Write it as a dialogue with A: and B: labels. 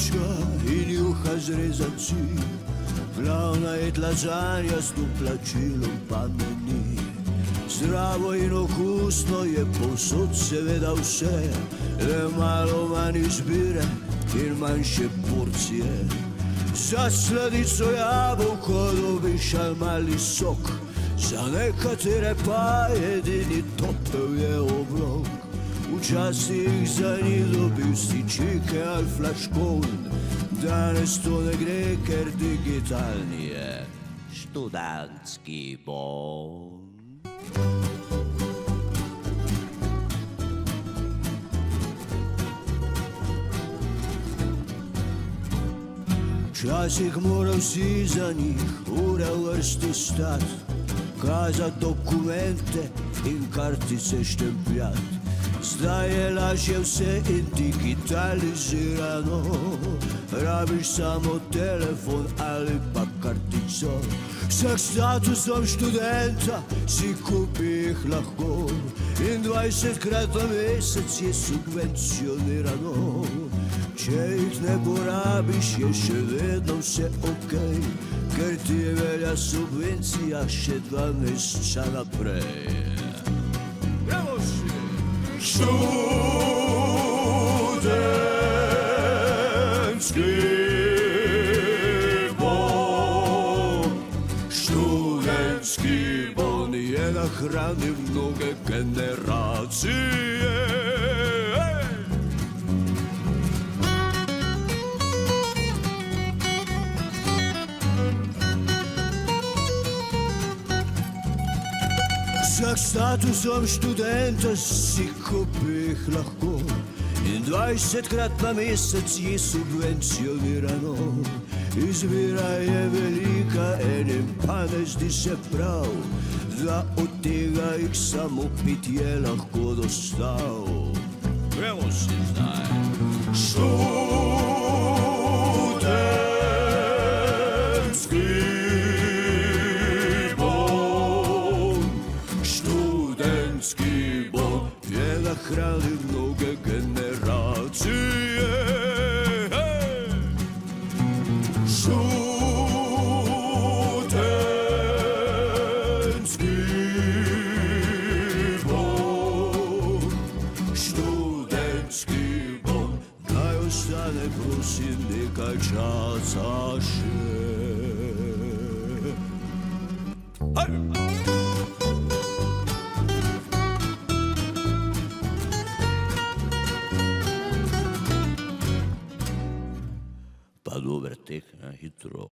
A: očka in juha zrezanci, glavna je tlazanja s doplačilom pa meni. Zdravo in okusno je povsod seveda vse, le malo manj izbire in manjše porcije. Za sladico jabolko dobiš ali mali sok, za nekatere pa edini topel je obrok. Včasih za njih dobil si čike ali flaškon, danes to ne gre, ker digitalni je študentski bon. Včasih moral si za njih ure v vrsti stat, kazat dokumente in kartice štempljat. Zdaj je lažje vse in digitalizirano, rabiš samo telefon ali pa kartico. Vsak statusom študenta si kupi jih lahko in 20krat na mesec je subvencionirano. Če jih ne porabiš, je še vedno vse okej, ker ti je velja subvencija še 2 meseca naprej. Bravo si! Študentski bon, študentski bon je nahranil mnoge generacije. Vsak statusom študenta si kupi jih lahko in 20krat na mesec je subvencionirano. Izbira je velika, enim pa ne zdi se prav, da od tega jih samo 5 je lahko dostal. Gremo si zdaj. Študentski bon je nahranil mnoge generacije. Študentski bon, študentski bon, naj ostane prosim nekaj časa še. Pa dober tek, hitro.